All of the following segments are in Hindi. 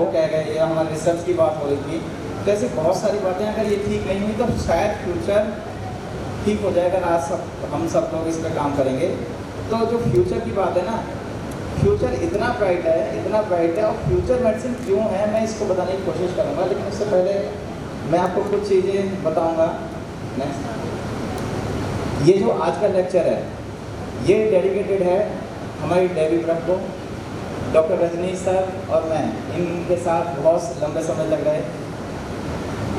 वो कह गए, या हमारे रिसर्च की बात हो रही थी। तो ऐसी बहुत सारी बातें, अगर ये ठीक नहीं हुई तो शायद फ्यूचर ठीक हो जाएगा। आज हम सब लोग इस पर काम करेंगे। तो जो फ्यूचर की बात है ना, फ्यूचर इतना ब्राइट है, और फ्यूचर मेडिसिन क्यों है मैं इसको बताने की कोशिश करूँगा। लेकिन उससे पहले मैं आपको कुछ चीज़ें बताऊँगा। नेक्स्ट, ये जो आज का लेक्चर है ये डेडिकेटेड है हमारी डेवी ब्रक को, डॉक्टर रजनीश सर और मैं, इनके साथ बहुत लंबे समय लग रहे।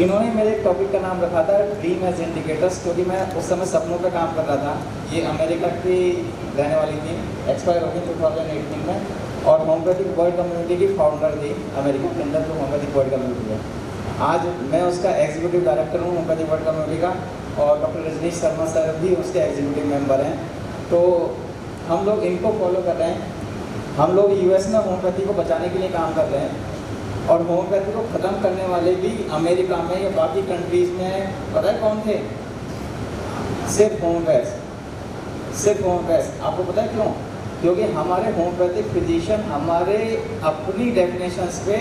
इन्होंने मेरे एक टॉपिक का नाम रखा था ड्रीम एज इंडिकेटर्स, क्योंकि मैं उस समय सपनों पे काम कर रहा था। ये अमेरिका की रहने वाली थी, एक्सपायर हो गई 2018 में, और होम्योपैथिक वर्ल्ड कम्युनिटी की फाउंडर थी अमेरिका के अंदर, जो होम्योपैथिक वर्ल्ड कम्युनिटी है। आज मैं उसका एग्जीक्यूटिव डायरेक्टर हूँ होम्योपैथिक वर्ल्ड कम्युनिटी का, और डॉक्टर रजनीश शर्मा सर भी उसके एग्जीक्यूटिव मेंबर हैं। तो हम लोग इनको फॉलो कर रहे हैं। हम लोग यूएस में होम्योपैथी को बचाने के लिए काम कर रहे हैं, और होम्योपैथी को ख़त्म करने वाले भी अमेरिका में या बाकी कंट्रीज़ में पता है कौन थे? सिर्फ होम्योपैथ। आपको पता है क्यों? क्योंकि हमारे होम्योपैथिक फिजिशियन हमारे अपनी डेफिनेशंस पे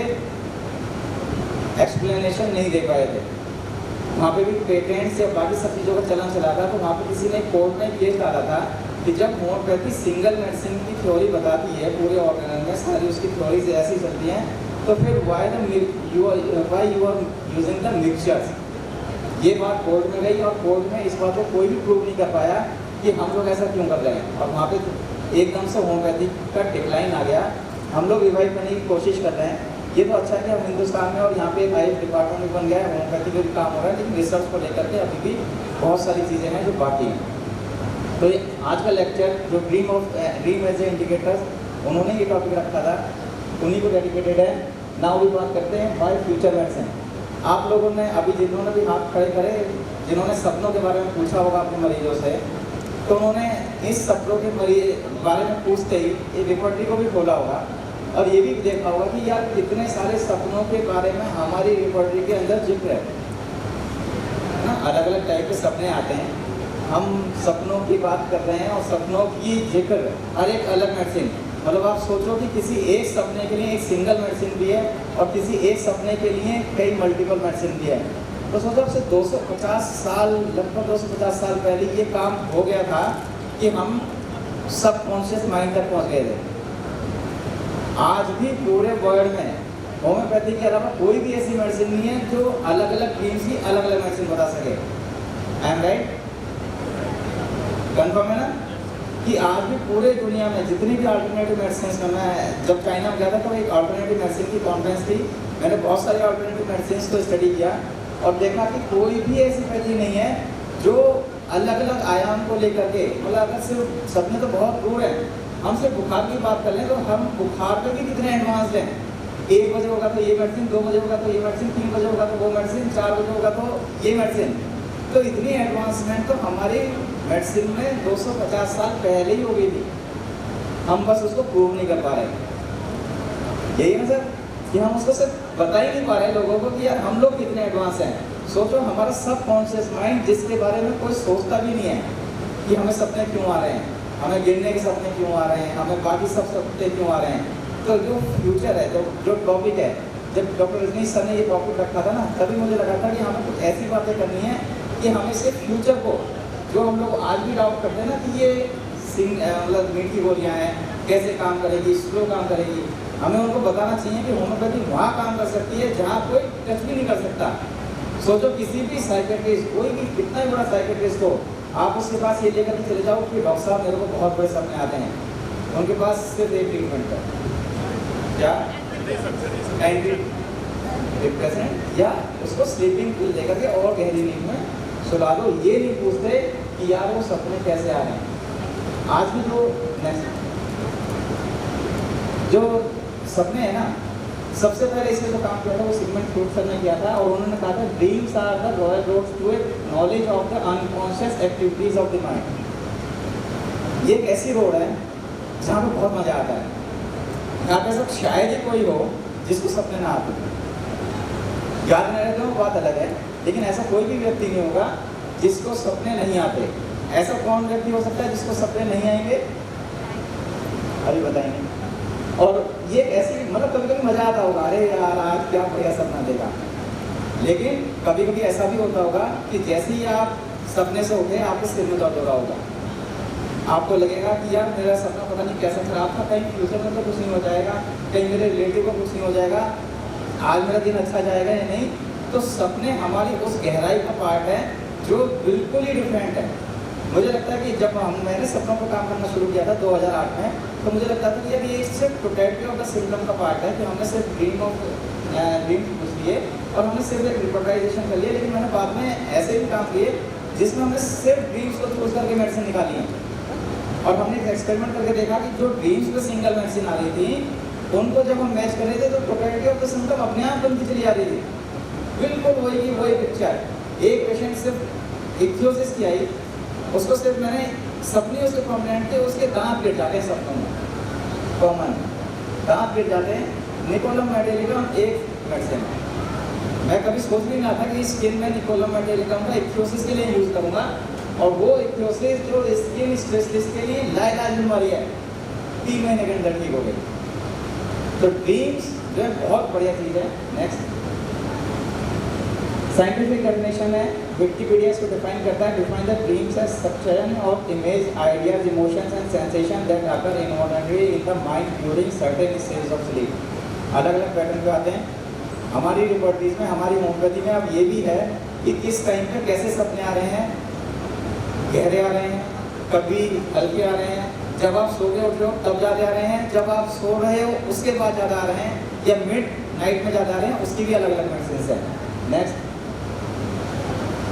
एक्सप्लेनेशन नहीं दे पाए थे। वहाँ पे भी पेटेंट्स या बाकी सब चीज़ों का चलन चला था। तो वहाँ पे किसी ने कोर्ट में केस डाला था कि जब होम्योपैथी सिंगल मेडिसिन की थ्योरी बताती है पूरे ऑर्गेनल में, सारी उसकी थ्योरीज ऐसी चलती हैं, तो फिर why you are using the mixtures. ये बात कोर्ट में गई, और कोर्ट में इस बात को कोई भी प्रूव नहीं कर पाया कि हम लोग ऐसा क्यों कर रहे हैं। और वहाँ पे एकदम से होम्योपैथी का डिक्लाइन आ गया। हम लोग रिवाइव करने की कोशिश कर रहे हैं। ये तो अच्छा है कि हम हिंदुस्तान में, और यहाँ पे एक हाई डिपार्टमेंट भी बन गया है, होम्योपैथी में भी काम हो रहा है, लेकिन रिसर्च को लेकर के अभी भी बहुत सारी चीज़ें हैं जो बाकी हैं। तो ये आज का लेक्चर जो ड्रीम एज ए इंडिकेटर्स, उन्होंने ये टॉपिक रखा था, उन्हीं को डेडिकेटेड है। नाउ भी बात करते हैं बाय फ्यूचर मेडिसिन। आप लोगों ने अभी जिन्होंने भी हाथ खड़े करे, जिन्होंने सपनों के बारे में पूछा होगा अपने मरीजों से, तो उन्होंने इस सपनों के बारे में पूछते ही एक रिपोर्टरी को भी खोला होगा, और ये भी देखा होगा कि यार कितने सारे सपनों के बारे में हमारी रिपोर्टरी के अंदर जिक्र है ना। अलग अलग टाइप के सपने आते हैं, हम सपनों की बात कर रहे हैं, और सपनों की जिक्र हर एक अलग मेडिसिन। मतलब आप सोचो कि किसी एक सपने के लिए एक सिंगल मेडिसिन भी है, और किसी एक सपने के लिए कई मल्टीपल मेडिसिन भी है। तो सोचो अब से 250 साल, लगभग 250 साल पहले ये काम हो गया था कि हम सब कॉन्शियस माइंड तक पहुंच गए थे। आज भी पूरे वर्ल्ड में होम्योपैथी के अलावा कोई भी ऐसी मेडिसिन नहीं है जो अलग अलग ड्रीम्स की अलग अलग मेडिसिन बता सके। I am right? कन्फर्म है ना कि आज भी पूरे दुनिया में जितनी भी अल्टरनेटिव मेडिसिन में, मैं जब चाइना में गया था तो एक अल्टरनेटिव मेडिसिन की कॉन्फ्रेंस थी, मैंने बहुत सारे अल्टरनेटिव मेडिसिन को स्टडी किया और देखा कि कोई भी ऐसी पैथी नहीं है जो अलग अलग आयाम को लेकर के, मतलब अगर सिर्फ सपने तो बहुत दूर हैं, हम सिर्फ बुखार की बात कर लें तो हम बुखार पे भी कितने एडवांस हैं। 1 बजे होगा तो ये मेडिसिन, 2 बजे होगा तो ये मेडिसिन, 3 बजे होगा तो वो मेडिसिन, 4 बजे होगा तो ये मेडिसिन। तो इतनी एडवांसमेंट तो हमारी मेडिसिन में 250 साल पहले ही हो गई थी, हम बस उसको प्रूव नहीं कर पा रहे। यही ना सर कि हम उसको सिर्फ बता ही नहीं पा रहे लोगों को कि यार हम लोग कितने एडवांस हैं। सोचो हमारा सब कॉन्शियस माइंड जिसके बारे में कोई सोचता भी नहीं है कि हमें सपने क्यों आ रहे हैं, हमें गिरने के सपने क्यों आ रहे हैं, हमें बाकी सब सपने क्यों आ रहे हैं। तो जो फ्यूचर है, जो टॉपिक है, जब डॉक्टर रजनीश सर ने ये टॉपिक रखा था ना, तभी मुझे लगा था कि हमें कुछ ऐसी बातें करनी है कि हमें सिर्फ फ्यूचर को, जो हम लोग आज भी डाउट करते हैं ना कि ये मतलब मीट की गोलियाँ हैं, कैसे काम करेगी, स्लो काम करेगी, हमें उनको बताना चाहिए कि होम्योपैथी वहाँ काम कर सकती है जहाँ कोई टच भी नहीं कर सकता। सोचो किसी भी साइकेट्रिस्ट, कोई भी कितना ही बड़ा साइकेट्रिस्ट हो, आप उसके पास ये लेकर के चले जाओ कि डॉक्टर साहब मेरे को बहुत बड़े सपने आते हैं, उनके पास सिर्फ एक ट्रीटमेंट है, क्या एंटी डिप्रेसेंट या उसको स्लीपिंग पिल लेकर के और गहरी नींद में सुला दो। ये नहीं पूछते कि यार वो सपने कैसे आ रहे हैं। आज भी जो सपने हैं ना, सबसे पहले इसमें जो काम किया था वो सिगमंड फ्रॉइड सर ने किया था, और उन्होंने कहा था dreams are the royal roads to a knowledge of the unconscious activities of the mind. ये एक ऐसी रोड है जहाँ पे बहुत मजा आता है। यहाँ पे सब शायद ही कोई हो जिसको सपने ना आते, याद नहीं रहते हो बात अलग है, लेकिन ऐसा कोई भी व्यक्ति नहीं होगा जिसको सपने नहीं आते। ऐसा कौन व्यक्ति हो सकता है जिसको सपने नहीं आएंगे? अभी बताएंगे। और ये ऐसी मतलब कभी कभी मज़ा आता होगा, अरे यार आज क्या बढ़िया सपना देखा। लेकिन कभी कभी ऐसा भी होता होगा कि जैसे ही आप सपने से उठे आपके सिर में दर्द हो रहा होगा, आपको लगेगा कि यार मेरा सपना पता नहीं कैसा खराब था, कहीं फ्यूचर में तो कुछ नहीं हो जाएगा, कहीं मेरे रिलेटिव को कुछ नहीं हो जाएगा, आज मेरा दिन अच्छा जाएगा या नहीं। तो सपने हमारी उस गहराई का पार्ट है जो बिल्कुल ही डिफरेंट है। मुझे लगता है कि जब मैंने सपनों पर काम करना शुरू किया था 2008 में, तो मुझे लगता था कि यार ये सिर्फ टोटलिटी ऑफ द सिम्टम का पार्ट है कि हमने सिर्फ ड्रीम पूछ लिए और हमने सिर्फ एक रिपोर्टाइजेशन कर लिया। लेकिन मैंने बाद में ऐसे भी काम किए जिसमें हमने सिर्फ ड्रीम्स को चूज करके मेडिसिन निकाली है। और हमने एक एक्सपेरिमेंट करके देखा कि जो ड्रीम्स में सिंगल मेडिसिन आ रही थी उनको जब हम मैच कर रहे थे तो टोटलिटी ऑफ द सिम्टम अपने आप बनती चली आ रही थी। बिल्कुल वही की वही पिक्चर। एक पेशेंट सिर्फ इक्थियोसिस की आई, उसको सिर्फ मैंने सपने उसके प्रोमिनेंट थे, उसके दांत गिर जाते हैं सपनों में, कॉमन दांत गिर जाते हैं, निकोलम मेटेलिकम एक मेडिसिन है। मैं कभी सोच भी नहीं था कि स्किन में निकोलम मेटेलिकम का इक्थियोसिस के लिए यूज़ करूँगा, और वो इक्थियोसिस जो स्किन स्पेशलिस्ट के लिए लाइलाज बीमारी है 3 महीने के अंदर ठीक हो गई। तो ड्रीम्स जो है बहुत बढ़िया चीज़ है। नेक्स्ट साइंटिफिक डेफिनेशन है, विकिपीडिया इसको डिफाइन करता है, define the dreams as succession of image, ideas, emotions and sensation that occur involuntary in the mind during certain stage of sleep. अलग अलग पैटर्न पे आते हैं। हमारी रिपोर्टीज में, हमारी होम्योपैथी में अब ये भी है कि किस टाइम पे कैसे सपने आ रहे हैं, गहरे आ रहे हैं, कभी हल्के आ रहे हैं, जब आप सो गए उठ रहे हो तब ज़्यादा आ रहे हैं, जब आप सो रहे हो उसके बाद ज़्यादा आ रहे हैं, या मिड नाइट में ज़्यादा आ रहे हैं, उसकी भी अलग अलग मेडिसिन है। नेक्स्ट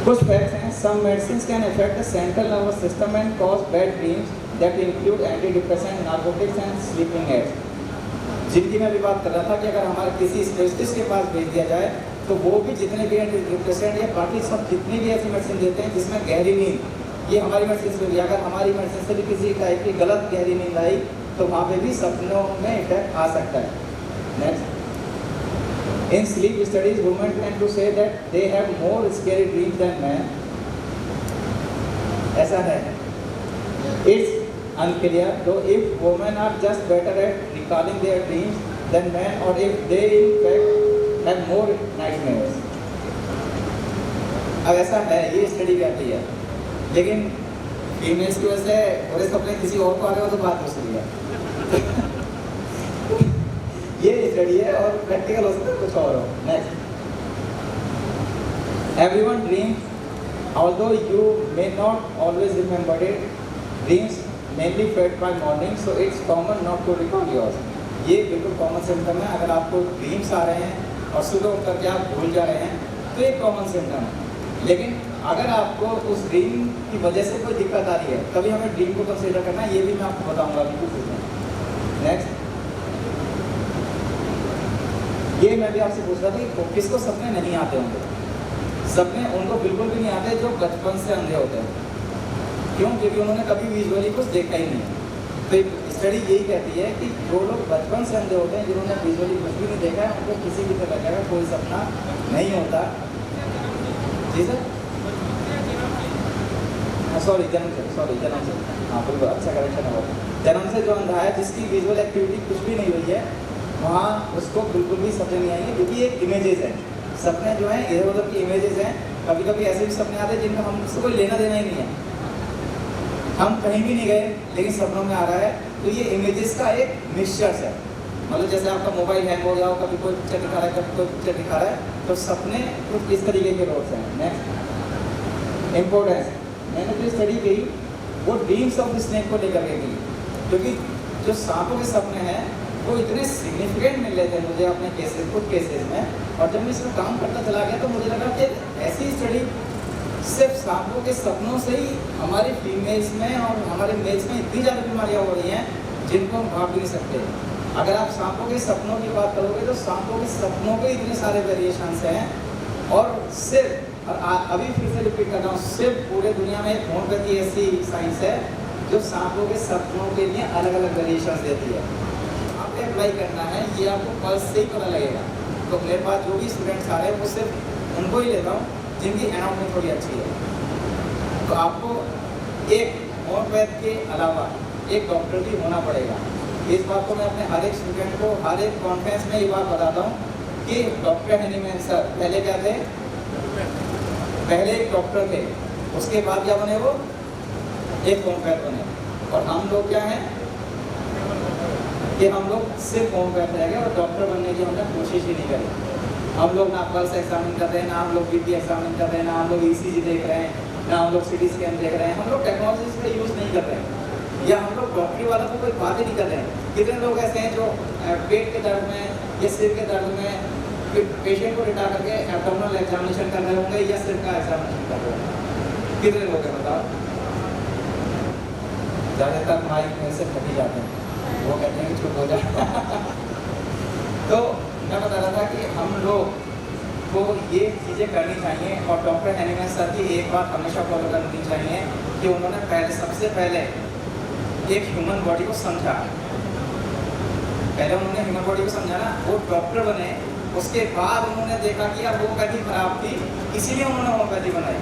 कुछ फैक्ट्स हैं। Some medicine can affect the central nervous system and cause bad dreams that include antidepressant, narcotics and sleeping aids. जिनकी मैं अभी बात कर रहा था कि अगर हमारे किसी स्पेशलिस्ट के पास भेज दिया जाए तो वो भी जितने भी एंटी डिप्रेसेंट या बाकी सब जितनी भी ऐसी मेडिसिन देते हैं जिसमें गहरी नींद, ये हमारी मेडिसिन से भी, अगर हमारी मेडिसिन से भी किसी टाइप की गलत गहरी नींद आई तो वहाँ पे भी सपनों में इफेक्ट आ सकता है। Next In sleep studies, women tend to say that they have more scary dreams than men. ऐसा है। It's unclear though if women are just better at recalling their dreams than men, or if they in fact have more nightmares. अब ऐसा है, ये स्टडी करती है, लेकिन फीमेल्स की वजह से बड़े सपने किसी और को आ रहे हो तो बात दूसरी है। ये स्टडी है और प्रैक्टिकल हो सकता है कुछ और हो। Next everyone dreams although you may not always remember it, dreams mainly fade by morning so it's common not to recall yours. ये बिल्कुल कॉमन सिम्टम है। अगर आपको ड्रीम्स आ रहे हैं और सुबह उठ करके आप भूल जा रहे हैं तो ये कॉमन सिम्टम है। लेकिन अगर आपको उस ड्रीम की वजह से कोई दिक्कत आ रही है तभी हमें ड्रीम को कंसीडर करना है, ये भी मैं आपको बताऊंगा अभी कुछ इसमें। नेक्स्ट ये मैं भी आपसे पूछ रहा था कि किसको सपने नहीं आते होंगे। सपने उनको बिल्कुल भी नहीं आते जो बचपन से अंधे होते हैं। क्यों? क्योंकि उन्होंने कभी विजुअली कुछ देखा ही नहीं। तो स्टडी यही कहती है कि जो लोग बचपन से अंधे होते हैं, जिन्होंने विजुअली कुछ भी नहीं देखा है, उनको किसी भी तरह का कोई सपना नहीं होता। जी सर, सॉरी जन्म से हाँ बिल्कुल, अच्छा करेक्शन है। जन्म से जो अंधा है, जिसकी विजुअल एक्टिविटी कुछ भी नहीं हुई है, वहाँ उसको बिल्कुल भी सपने नहीं आएंगे, क्योंकि ये इमेजेस हैं। सपने जो हैं इधर उधर की इमेजेस हैं। कभी कभी ऐसे भी सपने आते हैं जिनका हमसे कोई लेना देना ही नहीं है, हम कहीं भी नहीं गए लेकिन सपनों में आ रहा है। तो ये इमेजेस का एक मिक्सचर है। मतलब जैसे आपका मोबाइल हैंग हो गया हो, कभी कोई पिक्चर दिखा रहा है, कभी कोई पिक्चर दिखा रहा है, तो सपने कुछ इस तरीके के रोल्स हैं। नेक्स्ट इम्पोर्टेंस, मैंने जो स्टडी की वो ड्रीम्स ऑफ द स्नेक को लेकर के की, क्योंकि जो सांपों के सपने हैं वो इतने सिग्निफिकेंट मिल रहे थे मुझे अपने कुछ केसेस में। और जब मैं इसमें काम करता चला गया तो मुझे लगा कि ऐसी स्टडी सिर्फ सांपों के सपनों से ही हमारी फीमेल्स में और हमारे मेल्स में इतनी ज़्यादा बीमारियाँ हो रही हैं जिनको हम भाग भी नहीं सकते। अगर आप सांपों के सपनों की बात करोगे तो सांपों के सपनों के इतने सारे वेरिएशंस हैं। और सिर्फ, और अभी फिर से रिपीट कर रहा हूँ, सिर्फ पूरे दुनिया में होम्योपैथी ऐसी साइंस है जो सांपों के सपनों के लिए अलग अलग वेरिएशंस देती है। अप्लाई करना है, ये आपको पल्स से ही पता लगेगा। तो मेरे पास जो भी स्टूडेंट्स आ रहे हैं वो सिर्फ उनको ही लेता हूँ जिनकी एनाटॉमी थोड़ी अच्छी है। तो आपको एक होम्योपैथ के अलावा एक डॉक्टर भी होना पड़ेगा। इस बात को मैं अपने हर एक स्टूडेंट को हर एक कॉन्फ्रेंस में ये बात बताता हूँ कि डॉक्टर हनीमैन सर पहले क्या थे, पहले एक डॉक्टर थे, उसके बाद क्या बने वो एक होम्योपैथ बने। और हम लोग क्या हैं कि हम लोग सिर्फ होम्योपैथ रह गए और डॉक्टर बनने की हमने कोशिश ही नहीं करी। हम लोग ना पल्स एग्जामिन कर रहे हैं, ना हम लोग बीपी एग्जामिन कर रहे हैं, ना हम लोग ईसीजी देख रहे हैं, ना हम लोग सीटी स्कैन देख रहे हैं। हम लोग टेक्नोलॉजी का यूज़ नहीं कर रहे हैं, या हम लोग डॉक्टरी वालों को कोई बात ही नहीं कर रहे हैं। कितने लोग ऐसे हैं जो पेट के दर्द में या सिर के दर्द में पेशेंट को लिटा करके एब्डोमिनल एग्जामिनेशन कर रहे होंगे या सिर का एग्जामिनेशन कर रहे होंगे। कितने लोग हैं बताओ? ज़्यादातर माइक में से फटी जाते हैं, वो कहते हैं कि चुप हो जाए। तो मैं बता रहा था कि हम लोग को ये चीज़ें करनी चाहिए और डॉक्टर हनीमैन सर की एक बात हमेशा फॉलो करनी चाहिए कि उन्होंने सबसे पहले एक ह्यूमन बॉडी को समझा। पहले उन्होंने ह्यूमन बॉडी को समझा ना, वो डॉक्टर बने, उसके बाद उन्होंने देखा कि अब होम्योपैथी खराब थी, इसीलिए उन्होंने होम्योपैथी बनाई।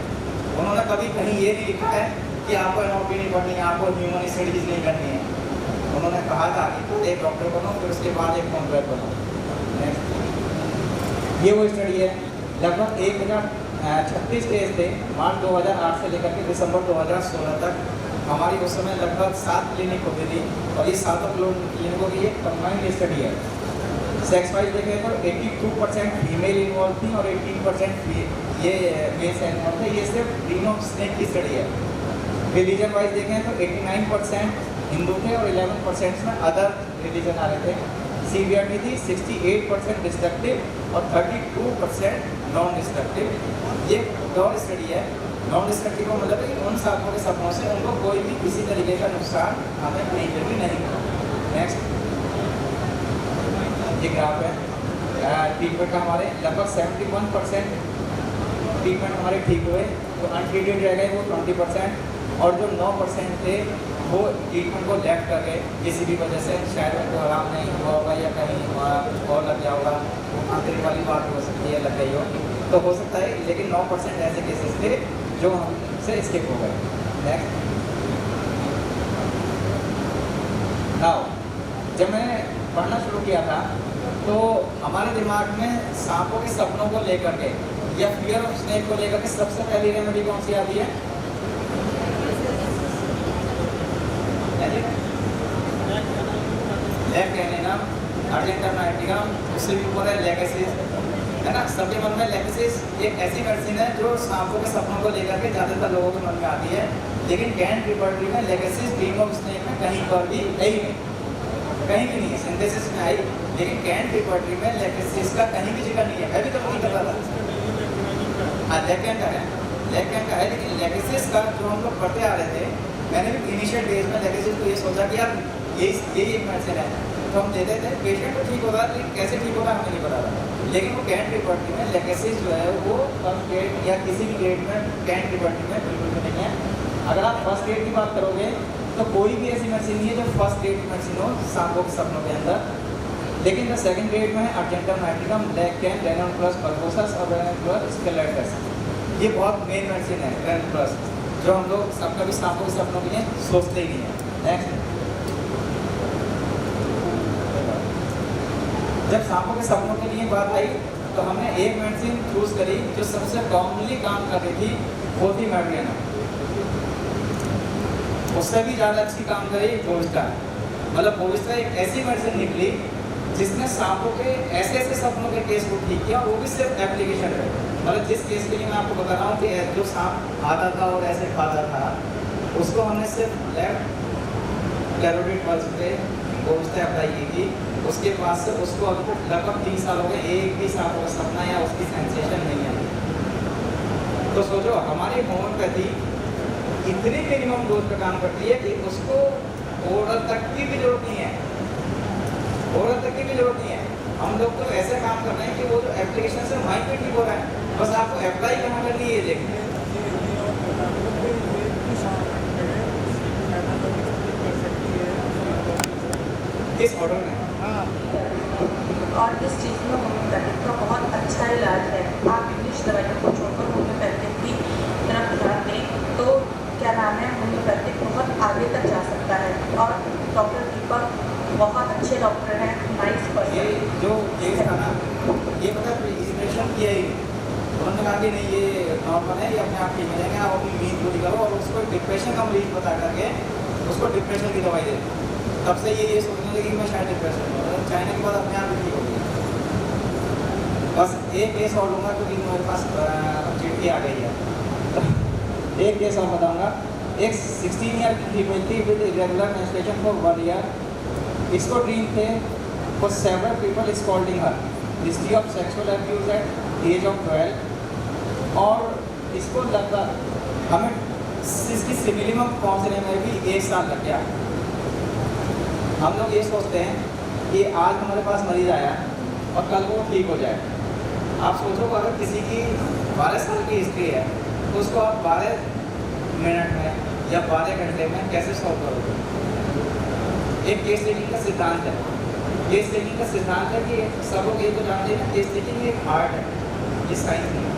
उन्होंने कभी कहीं ये नहीं लिखा है कि आपको एमओपी नहीं पढ़नी है, आपको ह्यूमन स्टडीज नहीं करनी है। उन्होंने कहा था कि एक डॉक्टर बनो, फिर उसके बाद एक होम्योपैथ बनो। ये वो स्टडी है, लगभग 1036 केस थे मार्च 2008 से लेकर के दिसंबर 2016 तक। हमारी उस समय लगभग 7 क्लिनिक होती थी और ये 7 क्लिनिकों की एक कंबाइंड स्टडी है। सेक्स वाइज देखें तो 82% फीमेल इन्वॉल्व थी और 18% ये मेल से इन्वॉल्व थे। ये सिर्फ रीनो स्नेक की स्टडी है। रिलीजन वाइज देखें तो 89% हिंदू थे और 11% में अदर रिलीजन आ रहे थे। सीवीआरटी थी 68% डिस्ट्रक्टिव और 32% नॉन डिस्ट्रक्टिव। ये नॉन स्टडी है। नॉन डिस्ट्रक्टिव का मतलब है कि उन सांपों के सपनों से उनको कोई भी किसी तरीके का नुकसान हमें नहीं कभी नहीं हुआ। नेक्स्ट ये ग्राफ है ट्रीटमेंट का, हमारे लगभग 71% ट्रीटमेंट हमारे ठीक हुए, तो अनट्रीटेड रह गए वो 20%, और जो 9% थे वो ट्रीटमेंट को लेफ्ट कर गए किसी भी वजह से, शायद उनको आराम नहीं हुआ होगा या कहीं कुछ और लग गया होगा, आंतरिक वाली बात हो सकती है, लग गई हो तो हो सकता है, लेकिन 9% ऐसे केसेस थे जो हमसे स्किप हो गए। नेक्स्ट नाउ जब मैंने पढ़ना शुरू किया था तो हमारे दिमाग में सांपों के सपनों को लेकर के या फियर ऑफ स्नेक को लेकर के सबसे पहली रेमेडी कौन सी आती है? लेफ्ट कैनिनम, अर्जेंटम नाइटिगम, उससे भी ऊपर है लेगेसिस, है ना। सबके मन में लेगेसिस एक ऐसी मेडिसिन है जो सांपों के सपनों को लेकर के ज़्यादातर लोगों के मन में आती है, लेकिन कैंट रिपर्टरी में लेगेसिस ड्रीम ऑफ स्नेक में कहीं पर भी है ही नहीं, कहीं भी नहीं है। सिंथेसिस में आई, लेकिन कैंट रिपर्टरी में लेगेसिस का कहीं भी जिक्र नहीं है। मैं भी तो नहीं पता था। हाँ लेगेंट का है, लेगेंट का है, लेकिन लेगेसिस का जो हम लोग पढ़ते आ रहे थे, मैंने भी इनिशियल डेज में लेगेसिस को ये सोचा कि यार यही एक मेडिसिन है, तो हम देते थे, पेशेंट तो ठीक होगा, लेकिन कैसे ठीक होगा हमें नहीं पता था। लेकिन वो कैंट रिपर्टरी में लेगेसिस जो है वो फर्स्ट ग्रेड या किसी भी ग्रेड में कैंट रिपर्टरी में बिल्कुल भी नहीं है। अगर आप फर्स्ट ग्रेड की बात करोगे तो कोई भी ऐसी मेडिसिन नहीं है जो फर्स्ट ग्रेड की मेडिसिन हो सांपों के सपनों के अंदर। लेकिन जो सेकंड ग्रेड में है अर्जेंटम नाइटिगम, लेगकेन, रेनॉन प्लस परकोसस और रेनॉन प्लस स्केलेटस, ये बहुत मेन मेडिसिन है रेनॉन प्लस, जो हम लोग सब कभी सांपों के सपनों के लिए सोचते ही नहीं है। नेक्स्ट जब सांपों के सपनों के लिए बात आई तो हमने एक मेडिसिन चूज करी जो सबसे कॉमनली काम कर रही थी, वो थी मैड्रियाना। उससे भी ज़्यादा अच्छी काम करी बोविस्टा। मतलब बोविस्टा एक ऐसी मेडिसिन निकली जिसने सांपों के ऐसे ऐसे सपनों के केस को ठीक किया, और वो भी सिर्फ एप्लीकेशन है। मतलब जिस केस के लिए मैं आपको बता रहा हूँ कि जो सांप आता था और ऐसे खाता था, उसको हमने सिर्फ लेफ्ट कैरोटिड पल्स पे बोविस्टा अप्लाई की थी। उसके बाद से उसको अब लगभग 3 साल हो गए, एक भी सांपों का सपना या उसकी सेंसेशन नहीं आई। तो सोचो हमारी होम्योपैथी इतनी मिनिमम डोज पे काम करती है कि उसको ओरल तक की भी जरूरत नहीं है, ओरल तक की भी जरूरत नहीं है। हम लोग तो ऐसे काम कर रहे हैं कि वो जो एप्लीकेशन से माइंड पे ठीक हो रहा है, बस आपको अप्लाई कहाँ करनी है ये देखना है। इस ऑर्डर में और इस चीज़ में होम्योपैथिक का बहुत अच्छा इलाज है। आप इंग्लिश दवाइयों को छोड़कर होम्योपैथिक की तरफ ध्यान दें तो क्या नाम है, होम्योपैथिक बहुत आगे तक जा सकता है। और डॉक्टर दीपक बहुत पता है इन्वेस्टिगेशन किया ही नहीं। उन्होंने कहा कि नहीं ये नॉर्मल है, ये अपने आप ठीक हो जाएंगे, आप अपनी नींद पूरी करो, और उसको डिप्रेशन का मरीज बता करके उसको डिप्रेशन की दवाई दे। तब से ये सोचने लगी कि मैं शायद डिप्रेशन में, चाइना के बाद अपने आप ही ठीक हो गई। बस एक केस और लूँगा क्योंकि मेरे पास चिट्ठी आ गई है। एक केस और बताऊँगा। एक 16 ईयर की फीमेल थी with irregular menstruation for 1 year. इसको ड्रीम थे for several people is calling her, history of sexual abuse at age of 12, और इसको लगभग हमें इसकी मिनिमम पहुँचने में भी 1 साल लग गया। हम लोग ये सोचते हैं कि आज हमारे पास मरीज आया और कल वो ठीक हो जाए। आप सोचो अगर किसी की 12 साल की हिस्ट्री है तो उसको आप 12 मिनट में या 12 घंटे में कैसे सॉल्व करोगे? एक केस टेकिंग का सिद्धांत है। केस टेकिंग का सिद्धांत है कि सब लोग ये तो जानते हैं, केस टेकिंग एक आर्ट है, ये साइंस नहीं है।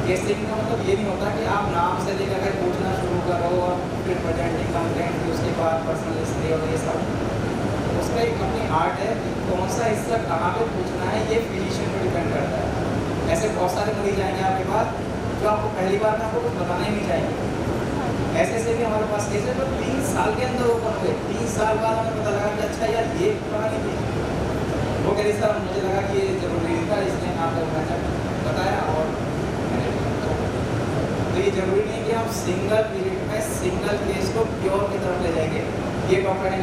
केस टेकिंग का मतलब ये नहीं होता कि आप नाम से लेकर के पूछना शुरू करो और फिर प्रेजेंटिंग कंप्लेंट, उसके बाद पर्सनल हिस्ट्री और ये सब। उसका एक अपनी आर्ट है कि कौन सा हिस्सा कहाँ पे पूछना है, ये फिजिशियन पर डिपेंड करता है। ऐसे बहुत सारे मरीज आएंगे आपके पास जो आपको पहली बार में आपको कुछ बताना ही नहीं चाहिए। ऐसे भी हमारे पास केस है जो 3 साल के अंदर ओपन हुए। 3 साल बाद हमें पता लगा कि अच्छा यार ये पुरानी थी। वो कह रही सर मुझे लगा कि ये जरूरी था, इसलिए आपको बताया। और तो ये जरूरी नहीं कि हम सिंगल पीरियड में सिंगल केस को प्योर की तरफ ले जाएंगे। ये डॉक्टर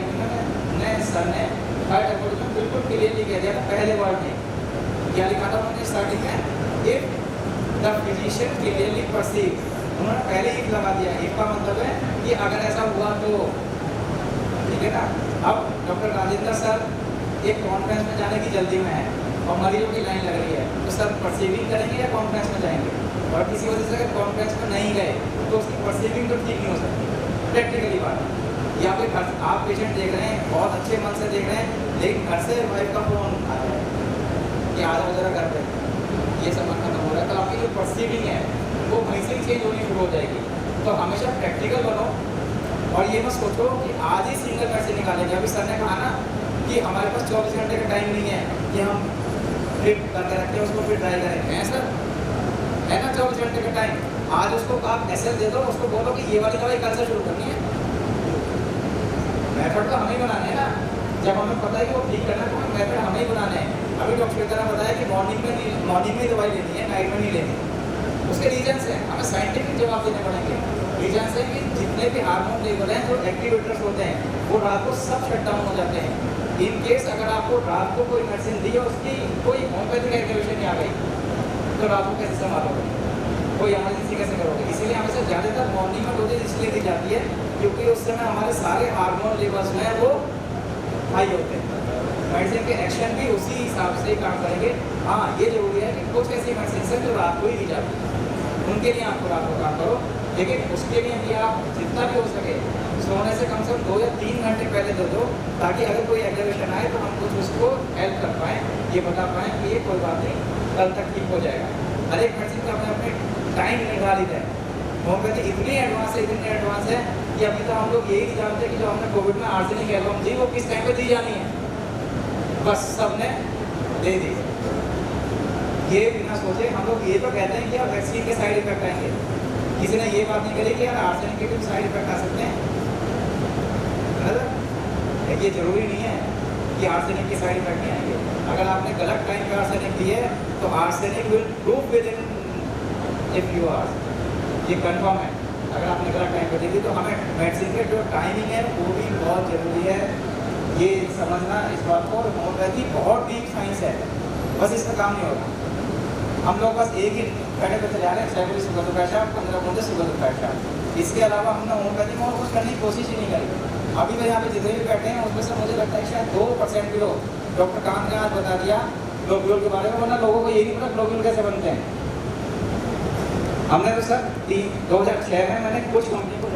ने सर ने थर्ड एपिसोड में बिल्कुल क्लियरली कह दिया था पहले वर्ड में। क्या लिखा था उन्होंने स्टार्टिंग में? If the physician clearly perceive, उन्होंने पहले ही लगा दिया। इफ का मतलब है कि अगर ऐसा हुआ तो, ठीक है ना। अब डॉक्टर राजेंद्र सर एक कॉन्फ्रेंस में जाने की जल्दी में है और मरीजों की लाइन लग रही है, तो सर परसीविंग करेंगे या कॉन्फ्रेंस में जाएंगे? और किसी वजह से अगर कॉन्फ्रेंस में नहीं गए तो उसकी परसीविंग तो ठीक नहीं हो सकती, प्रैक्टिकली बात। या फिर घर आप पेशेंट देख रहे हैं, बहुत अच्छे मन से देख रहे हैं, लेकिन घर से वाइफ का फोन आ रहा है कि आ जाओ जरा घर पे, ये सब खत्म हो रहा है, तो आपकी जो परसीविंग है वो वहीं से चेंज होनी शुरू हो जाएगी। तो हमेशा प्रैक्टिकल बनो और ये मत सोचो कि आज ही सिंगल बेड से निकालेंगे। अभी सर ने कहा ना कि हमारे पास 24 घंटे का टाइम नहीं है कि हम फिट करके रखें उसको फिर ट्राई करें। है सर, है ना 24 घंटे का टाइम। आज उसको आप एसएल दे दो, उसको बोलो कि ये वाली दवाई कल से शुरू करनी है। मेथड तो हमें ही बनाने हैं ना। जब हमें पता है कि वो ठीक करना है तो मेथड हमें ही बनाने हैं। अभी डॉक्टर की तरह बताया कि मॉर्निंग में दवाई लेनी है, नाइट में नहीं लेनी। उसके रीजन्स हैं, हमें साइंटिफिक जवाब देने पड़ेंगे। रीजन्स है कि जितने भी हार्मोन लेवल हैं जो एक्टिवेटर्स होते हैं वो रात को सब शट डाउन हो जाते हैं। इन केस अगर आपको रात को कोई मेडिसिन दी और उसकी कोई होम्योपैथिक एक्टिवेशन नहीं आ गई तो रात को कैसे संभालोगे, कोई इमरजेंसी कैसे करोगे? इसीलिए हमेशा ज़्यादातर मॉर्निंग में डोजेज इसलिए दी जाती है क्योंकि उस समय हमारे सारे हार्मोन लेवल्स में वो हाई होते हैं। मेडिसिन के एक्शन भी उसी हिसाब से काम करेंगे। हाँ, ये जरूरी है कि कुछ ऐसी मेडिसिन है जो रात को ही दी जाती है, उनके लिए आपको रात को काम करो। लेकिन उसके लिए भी आप जितना भी हो सके सोने से कम 2 या 3 घंटे पहले दे दो, ताकि अगर कोई एग्रेवेशन आए तो हम कुछ उसको हेल्प कर पाएँ, ये बता पाएँ कि ये कोई बात नहीं, कल तक ठीक हो जाएगा। हर एक मेडिसिन का अपने टाइम निर्धारित है। होम्योपैथी इतनी एडवांस है कि अभी तो हम लोग यही नहीं जानते कि जो हमने कोविड में आर्सेनिक एल्बम दी वो किस टाइम पे दी जानी है, बस सबने दे दी। ये बिना सोचे हम लोग ये तो कहते हैं कि अब वैक्सीन के साइड इफेक्ट आएंगे, किसी ने ये बात नहीं करी कि यार आर्सेनिक के भी साइड इफेक्ट आ सकते हैं। ये जरूरी नहीं है कि आर्सेनिक के साइड इफेक्ट नहीं आएंगे। अगर आपने गलत टाइम पे आर्सेनिक दी है तो arsenic will prove with in a few hours, ये कंफर्म है। अगर आपने गलत टाइम पे दी थी तो हमें मेडिसिन के जो टाइमिंग है वो भी बहुत ज़रूरी है, ये समझना इस बात को। होम्योपैथी बहुत डीप साइंस है, बस इसका काम नहीं होगा। हम लोग बस एक ही पहले पे चला रहे हैं, 6 शुगर पेशा 15 बूंदे शुगर पेशा। इसके अलावा हमने होम्योपैथी में और कुछ करने की कोशिश ही नहीं करी। अभी तो यहाँ पे जितने भी बैठे हैं उसमें से मुझे लगता है शायद 2% भी लोग, डॉक्टर कांत ने आज बता दिया ग्लोब्यूल के बारे में, वरना लोगों को ये नहीं पता ग्लोब्यूल कैसे बनते हैं। हमने तो सर 2006 में मैंने कुछ कंपनी को